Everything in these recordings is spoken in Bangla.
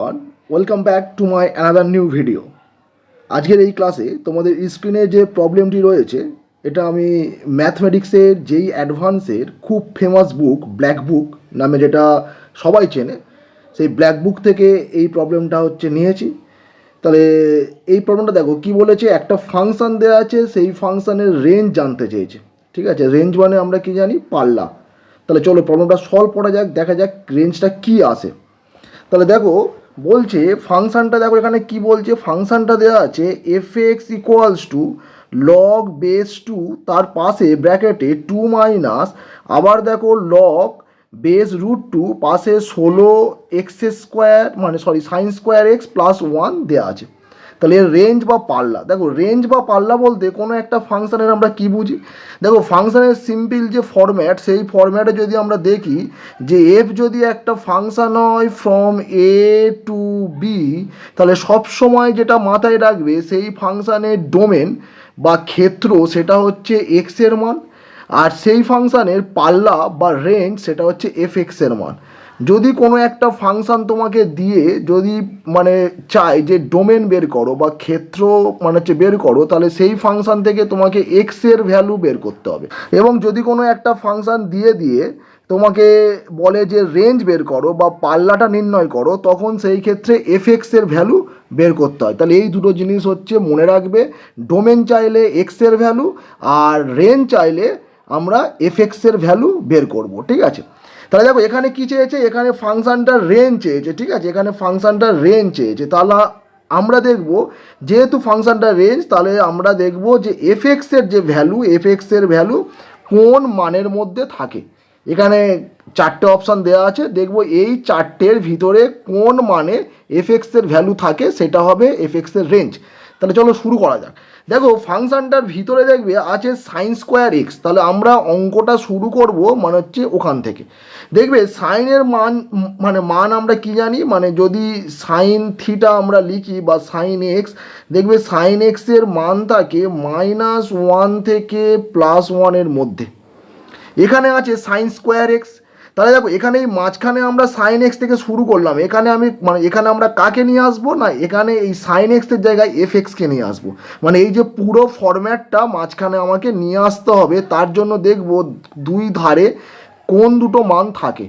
Welcome back to my another new video. আজকের এই ক্লাসে তোমাদের স্ক্রিনে যে প্রবলেমটি রয়েছে এটা আমি ম্যাথমেটিক্সের যেই অ্যাডভান্সের খুব ফেমাস বুক ব্ল্যাক বুক নামে যেটা সবাই চেনে সেই ব্ল্যাক বুক থেকে এই প্রবলেমটা নিয়েছি। তাহলে এই প্রবলেমটা দেখো কি বলেছে, একটা ফাংশান দেওয়া আছে, সেই ফাংশানের রেঞ্জ জানতে চেয়েছে। ঠিক আছে, রেঞ্জ মানে আমরা কি জানি, পাল্লা। তাহলে চলো প্রবলেমটা সলভ করা যাক, দেখা যাক রেঞ্জটা কি আসে। তাহলে দেখো বলছে ফাংশানটা, দেখো এখানে কি বলছে, ফাংশানটা দেওয়া আছে f x equals to log base two, তার পাশে ব্র্যাকেটে টু মাইনাস, আবার দেখো লগ বেস রুট টু, পাশে 16 এক্স স্কোয়ার মানে সাইন স্কোয়ার এক্স প্লাস 1 দেওয়া আছে। তাহলে এর রেঞ্জ বা পাল্লা, দেখো রেঞ্জ বা পাল্লা বলতে কোনো একটা ফাংশানের আমরা কি বুঝি, দেখো ফাংশানের সিম্পল যে ফরম্যাট, সেই ফরম্যাটে যদি আমরা দেখি যে এফ যদি একটা ফাংশান হয় ফ্রম এ টু বি, তাহলে সব সময় যেটা মাথায় রাখবে সেই ফাংশানের ডোমেন বা ক্ষেত্র সেটা হচ্ছে এক্সের মান, আর সেই ফাংশানের পাল্লা বা রেঞ্জ সেটা হচ্ছে এফ এক্সের মান। যদি কোনো একটা ফাংশান তোমাকে দিয়ে যদি মানে চাই যে ডোমেন বের করো বা ক্ষেত্র বের করো, তাহলে সেই ফাংশান থেকে তোমাকে এক্স এর ভ্যালু বের করতে হবে। এবং যদি কোনো একটা ফাংশান দিয়ে দিয়ে তোমাকে বলে যে রেঞ্জ বের করো বা পাল্লাটা নির্ণয় করো, তখন সেই ক্ষেত্রে এফ এক্স এর ভ্যালু বের করতে হয়। তাহলে এই দুটো জিনিস মনে রাখবে, ডোমেন চাইলে এক্স এর ভ্যালু আর রেঞ্জ চাইলে আমরা এফ এক্স এর ভ্যালু বের করব। ঠিক আছে, তাহলে দেখো এখানে কি চেয়েছে, এখানে ফাংশানটার রেঞ্জ চেয়েছে। ঠিক আছে, এখানে ফাংশানটার রেঞ্জ চেয়েছে, তাহলে আমরা দেখব যেহেতু ফাংশানটার রেঞ্জ, তাহলে আমরা দেখব যে এফ এক্সের যে ভ্যালু, এফ এক্সের ভ্যালু কোন মানের মধ্যে থাকে। এখানে চারটে অপশান দেওয়া আছে, দেখব এই চারটের ভিতরে কোন মানে এফ এক্সের ভ্যালু থাকে, সেটা হবে এফ এক্সের রেঞ্জ। তাহলে চলো শুরু করা যাক। দেখো ফাংশানটার ভিতরে দেখবে আছে সাইন স্কোয়ার এক্স, তাহলে আমরা অঙ্কটা শুরু করব ওখান থেকে। দেখবে সাইনের মান আমরা কি জানি, যদি সাইন থিটা আমরা লিখি বা সাইন এক্স, দেখবে সাইন এক্সের মান থাকে -1 থেকে +1 মধ্যে। এখানে আছে সাইন স্কোয়ার এক্স, তাহলে দেখো এখানে এই মাঝখানে আমরা সাইন এক্স থেকে শুরু করলাম, এখানে আমি এখানে আমরা কাকে নিয়ে আসবো না, এখানে এই সাইন এক্সের জায়গায় এফ এক্সকে নিয়ে আসবো। এই যে পুরো ফরম্যাটটা মাঝখানে আমাকে নিয়ে আসতে হবে, তার জন্য দেখব দুই ধারে কোন দুটো মান থাকে,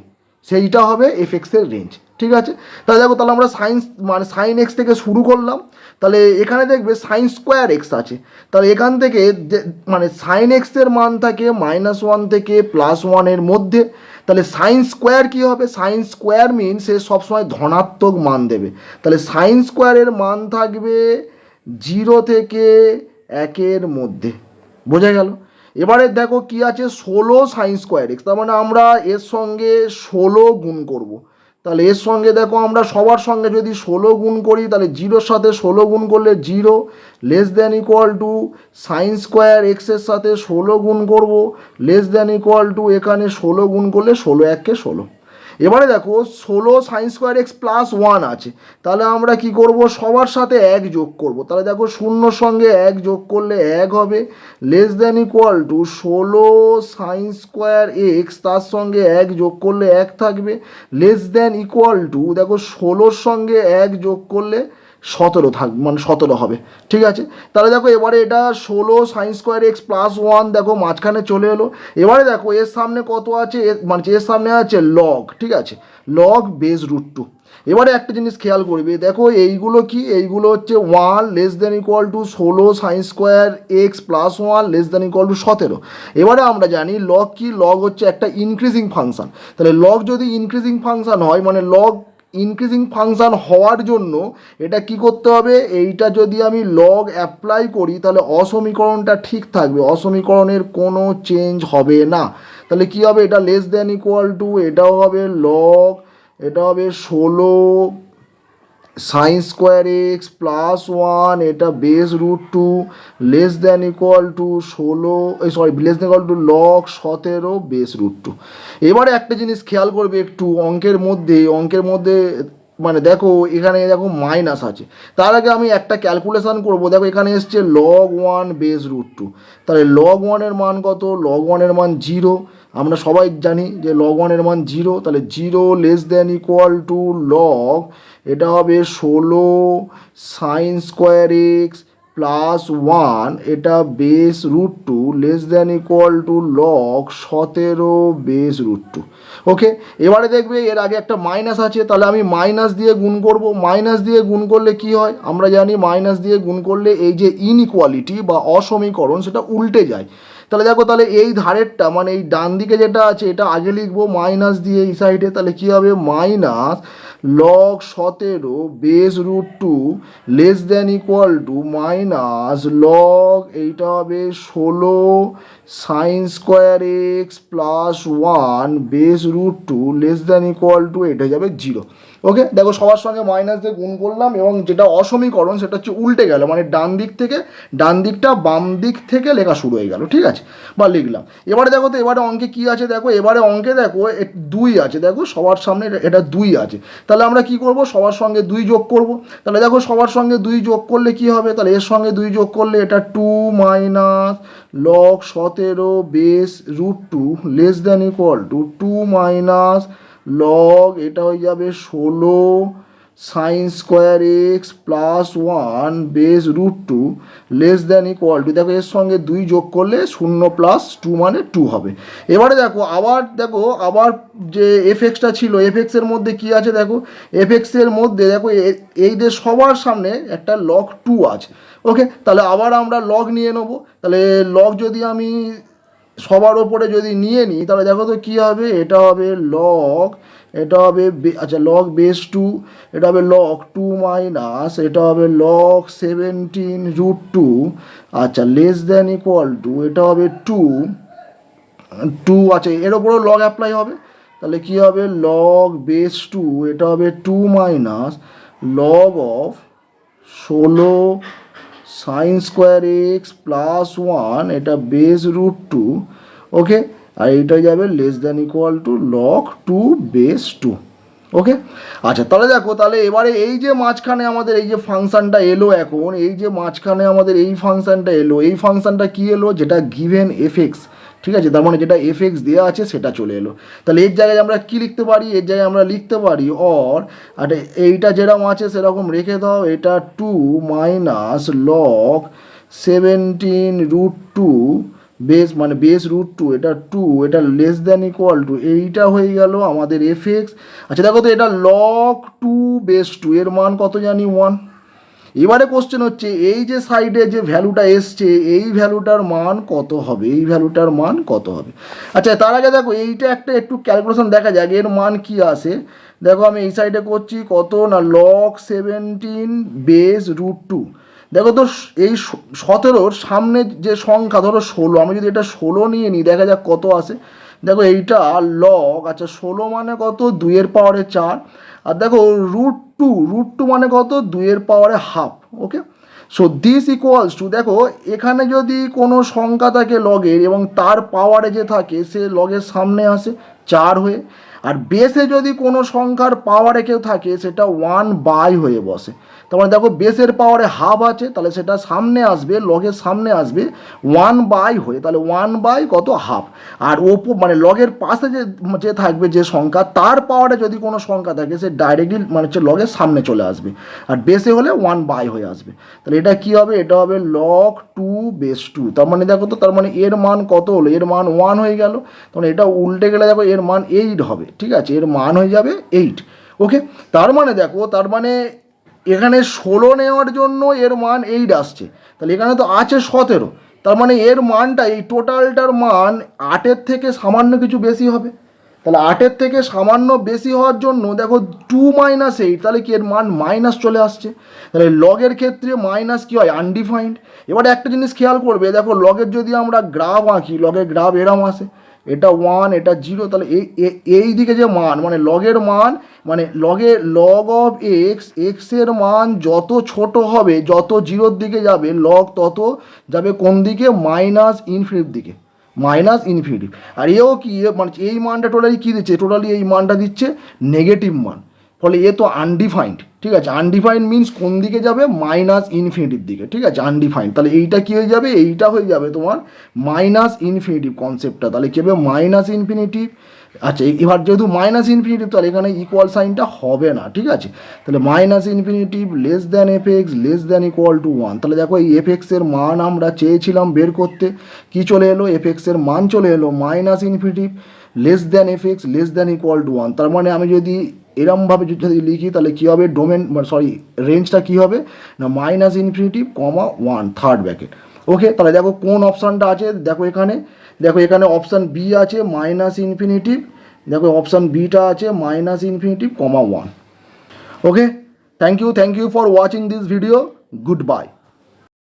সেইটা হবে এফ এক্সের রেঞ্জ। ঠিক আছে, তাহলে দেখো তাহলে আমরা সাইন এক্স থেকে শুরু করলাম, তাহলে এখানে দেখবে সাইন স্কোয়ার এক্স আছে, তাহলে এখান থেকে সাইন এক্সের মান থাকে -1 থেকে +1 মধ্যে। তাহলে সাইন স্কোয়ার কী হবে, সাইন স্কোয়ার মিন সে সবসময় ধনাত্মক মান দেবে, তাহলে সাইন স্কোয়ারের মান থাকবে 0 থেকে 1 মধ্যে। বোঝা গেল? এবারে দেখো কি আছে, 16 সাইন স্কোয়ার এক্স, তার আমরা এর সঙ্গে 16 গুণ করব। তাহলে এর সঙ্গে দেখো আমরা সবার সঙ্গে যদি 16 গুণ করি, তাহলে 0-র সাথে 16 গুণ করলে 0 less than equal two sine square এক্সের সাথে 16 গুণ করব, লেস দ্যান ইকুয়াল টু এখানে 16 গুণ করলে 16 1 16। এবারে দেখো 16 সাইন স্কোয়ার এক্স +1 আছে, তাহলে আমরা কি করব, সবার সাথে 1 যোগ করব। তাহলে দেখো 0-র সঙ্গে 1 যোগ করলে 1 হবে, less than equal to 16 sine square x, তার সঙ্গে 1 যোগ করলে 1 থাকবে, লেস দ্যান ইকুয়াল টু দেখো 16-র সঙ্গে 1 যোগ করলে 17 থাকবে, 17 হবে। ঠিক আছে, তাহলে দেখো এবারে এটা 16 সাইন স্কোয়ার এক্স +1 দেখো মাঝখানে চলে এলো। এবারে দেখো এর সামনে কত আছে, এর সামনে আছে লগ। ঠিক আছে, লগ বেস রুট টু। এবারে একটা জিনিস খেয়াল করবে, দেখো এইগুলো কি, এইগুলো হচ্ছে 1 less than equal to 16 sine square x +1 less than equal two 17। এবারে আমরা জানি লগ কি, লগ হচ্ছে একটা ইনক্রিজিং ফাংশন। তাহলে লগ যদি ইনক্রিজিং ফাংশন হয়, লগ ইনক্রিজিং ফাংশন হওয়ার জন্য এটা কি করতে হবে, এইটা যদি আমি লগ অ্যাপ্লাই করি তাহলে অসমীকরণটা ঠিক থাকবে, অসমীকরণের কোনো চেঞ্জ হবে না। তাহলে কি হবে, এটা লেস দ্যান ইকুয়াল টু, এটাও হবে লগ, এটা হবে 16 সাইন স্কোয়ার এক্স +1, এটা base root two less than equal to 16 less than equal to log 17 base root two. এবারে একটা জিনিস খেয়াল করবে একটু, অঙ্কের মধ্যে মানে দেখো এখানে দেখো মাইনাস আছে, তার আগে আমি একটা ক্যালকুলেশন করব। দেখো এখানে এসছে log 1 √2, তাহলে log 1 মান কত? log 1 মান 0। আমরা সবাই জানি যে log 1 মান 0, তাহলে 0 <= log, এটা হবে 16 sin² x প্লাস 1, এটা base√2 <= log 17 base√2। ওকে, এবারে দেখবে এর আগে একটা মাইনাস আছে, তাহলে আমি মাইনাস দিয়ে গুণ করব। মাইনাস দিয়ে গুণ করলে কি হয়? আমরা জানি মাইনাস দিয়ে গুণ করলে এই যে ইনইকুয়ালিটি বা অসমীকরণ সেটা উল্টে যায়। তাহলে দেখো, তাহলে এই ধারেরটা মানে এই ডান দিকে যেটা আছে এটা আগে লিখবো মাইনাস দিয়ে এই সাইডে, তাহলে কি হবে? Minus log 17 base√2 <= minus log, এইটা হবে 16 sin² x প্লাস 1 base√2 <= এটা যাবে 0। ওকে, দেখো সবার সঙ্গে মাইনাস দিয়ে গুণ করলাম এবং যেটা অসমীকরণ সেটা হচ্ছে উল্টে গেল, মানে ডান দিকটা বাম দিক থেকে লেখা শুরু হয়ে গেল। ঠিক আছে, বা লিখলাম। এবারে দেখো তো এবারে অঙ্কে কি আছে দেখো, এবারে অঙ্কে দেখো 2 আছে, দেখো সবার সামনে এটা 2 আছে, তাহলে আমরা কি করব? সবার সঙ্গে 2 যোগ করব। তাহলে দেখো সবার সঙ্গে 2 যোগ করলে কি হবে? তাহলে এর সঙ্গে 2 যোগ করলে এটা 2 minus log 17 base√2 <= 2 minus log, এটা হয়ে যাবে 16 sin² x প্লাস 1 base√2 <= দেখো এর সঙ্গে 2 যোগ করলে 0 প্লাস 2 মানে 2 হবে। এবারে দেখো আবার যে এফএক্সটা ছিল, এফএক্সের মধ্যে কি আছে দেখো, এফএক্সের মধ্যে দেখো এই যে সবার সামনে একটা log 2 আছে। ওকে, তাহলে আবার আমরা লগ নিয়ে নেবো। তাহলে লগ যদি আমি সবার ওপরে যদি নিয়ে নিই তাহলে দেখো তো কী হবে? এটা হবে লগ, এটা হবে আচ্ছা log base2, এটা হবে log 2 মাইনাস, এটা হবে log 17√2, আচ্ছা <= এটা হবে 2 আছে, এর ওপরও লগ অ্যাপ্লাই হবে। তাহলে কি হবে? log base2, এটা হবে 2 minus log of 16 sin² x plus 1, এটা base√2। ওকে, আর এইটা যাবে <= log 2 base2। ওকে, আচ্ছা তাহলে দেখো, তাহলে এবারে এই যে মাঝখানে আমাদের এই যে ফাংশানটা এলো, এখন এই যে মাঝখানে আমাদের এই ফাংশানটা এলো, এই ফাংশানটা কি এলো? যেটা গিভেন এফএক্স। ঠিক আছে, তার মানে যেটা এফএক্স দেওয়া আছে সেটা চলে এলো। তাহলে এর জায়গায় আমরা কি লিখতে পারি? এর জায়গায় আমরা লিখতে পারি আর এইটা যেরকম আছে সেরকম রেখে দাও, এটা 2 মাইনাস log 17√2 base√2, এটা 2, এটা <= এইটা হয়ে গেল আমাদের এফএক্স। আচ্ছা দেখো তো, এটা log 2 base2 এর মান কত জানি? 1। এবারে কোশ্চেন হচ্ছে এই যে সাইডে যে ভ্যালুটা এসছে এই ভ্যালুটার মান কত হবে? এই ভ্যালুটার মান কত হবে? আচ্ছা তার আগে দেখো এইটা একটু ক্যালকুলেশন দেখা যাক এর মান কি আসে। দেখো আমি এই সাইডে করছি কত না log 17 base√2। দেখো তো এই 17-র সামনে যে সংখ্যা ধরো 16, আমি যদি এটা 16 নিয়ে নিই দেখা যাক কত আসে। দেখো এইটা log, আচ্ছা 16 মানে কত? 2^4। আর দেখো √2 মানে কত? 2^½ ওকে, সো দিস ইকুয়ালস টু, দেখো এখানে যদি কোনো সংখ্যা থাকে লগের এবং তার পাওয়ারে যে থাকে সে লগের সামনে আসে 4 হয়ে, আর বেসে যদি কোনো সংখ্যার পাওয়ারে কেউ থাকে সেটা 1/, হয়ে বসে। তার মানে দেখো বেসের পাওয়ারে হাফ আছে, তাহলে সেটা সামনে আসবে, লগের সামনে আসবে 1/, হয়ে, তাহলে 1/, কত? হাফ। আর মানে লগের পাশে যে থাকবে যে সংখ্যা তার পাওয়ারে যদি কোনো সংখ্যা থাকে সে ডাইরেক্টলি মানে হচ্ছে লগের সামনে চলে আসবে, আর বেসে হলে 1/, হয়ে আসবে। তাহলে এটা কি হবে? এটা হবে log 2 base2। তার মানে দেখো তো, তার মানে এর মান কত হলো? এর মান 1 হয়ে গেল। তখন এটা উল্টে গেলে দেখো এর মান 8 হবে। ঠিক আছে, এর মান হয়ে যাবে 8। ওকে, তার মানে দেখো, তার মানে এখানে 16 নেওয়ার জন্য এর মান 8 আসছে, তাহলে এখানে তো আছে 17, তার মানে এর মানটা এই টোটালটার মান 8-এর থেকে সামান্য কিছু বেশি হবে। তাহলে 8-এর থেকে সামান্য বেশি হওয়ার জন্য দেখো 2 - 8, তাহলে কি এর মান মাইনাস চলে আসছে। তাহলে লগের ক্ষেত্রে মাইনাস কি হয়? আনডিফাইন্ড। এবারে একটা জিনিস খেয়াল করবে, দেখো লগের যদি আমরা গ্রাফ আঁকি, লগের গ্রাফ এরম আসে, এটা 1, এটা 0, তাহলে এই দিকে যে মান মানে লগের মান মানে লগ অফ এক্সের মান যত ছোট হবে, যত 0-র দিকে যাবে লগ তত যাবে কোন দিকে? -∞ দিকে, -∞। আর এও কি মানে এই মানটা টোটালি কী দিচ্ছে? টোটালি এই মানটা দিচ্ছে নেগেটিভ মান। ফলে এ তো আনডিফাইন্ড, ঠিক আছে। আনডিফাইন্ড মিনস কোন দিকে যাবে, মাইনাস ইনফিনিটিভ দিকে, ঠিক আছে, আনডিফাইন্ড। তাহলে এইটা কী হয়ে যাবে, এইটা হয়ে যাবে তোমার মাইনাস ইনফিনিটিভ কনসেপ্টটা। তাহলে কী হবে, মাইনাস ইনফিনিটিভ। আচ্ছা, এবার যেহেতু মাইনাস ইনফিনিটিভ তাহলে এখানে ইকুয়াল সাইনটা হবে না, ঠিক আছে। তাহলে minus infinitive less than F x less than equal two 1। তাহলে দেখো এই এফ এক্সের মান আমরা চেয়েছিলাম বের করতে, কি চলে এলো, এফ এক্সের মান চলে এলো minus infinitive less than F x less than equal two 1। তার মানে আমি যদি এরমভাবে যদি লিখি তাহলে কী হবে, ডোমেন রেঞ্জটা কী হবে না, minus infinitive comma 1 third bracket. Okay, তাহলে দেখো কোন অপশানটা আছে, দেখো এখানে অপশান বি আছে মাইনাস ইনফিনিটিভ, দেখো অপশান বিটা আছে minus infinitive comma 1। Okay, thank you for watching this video, good bye.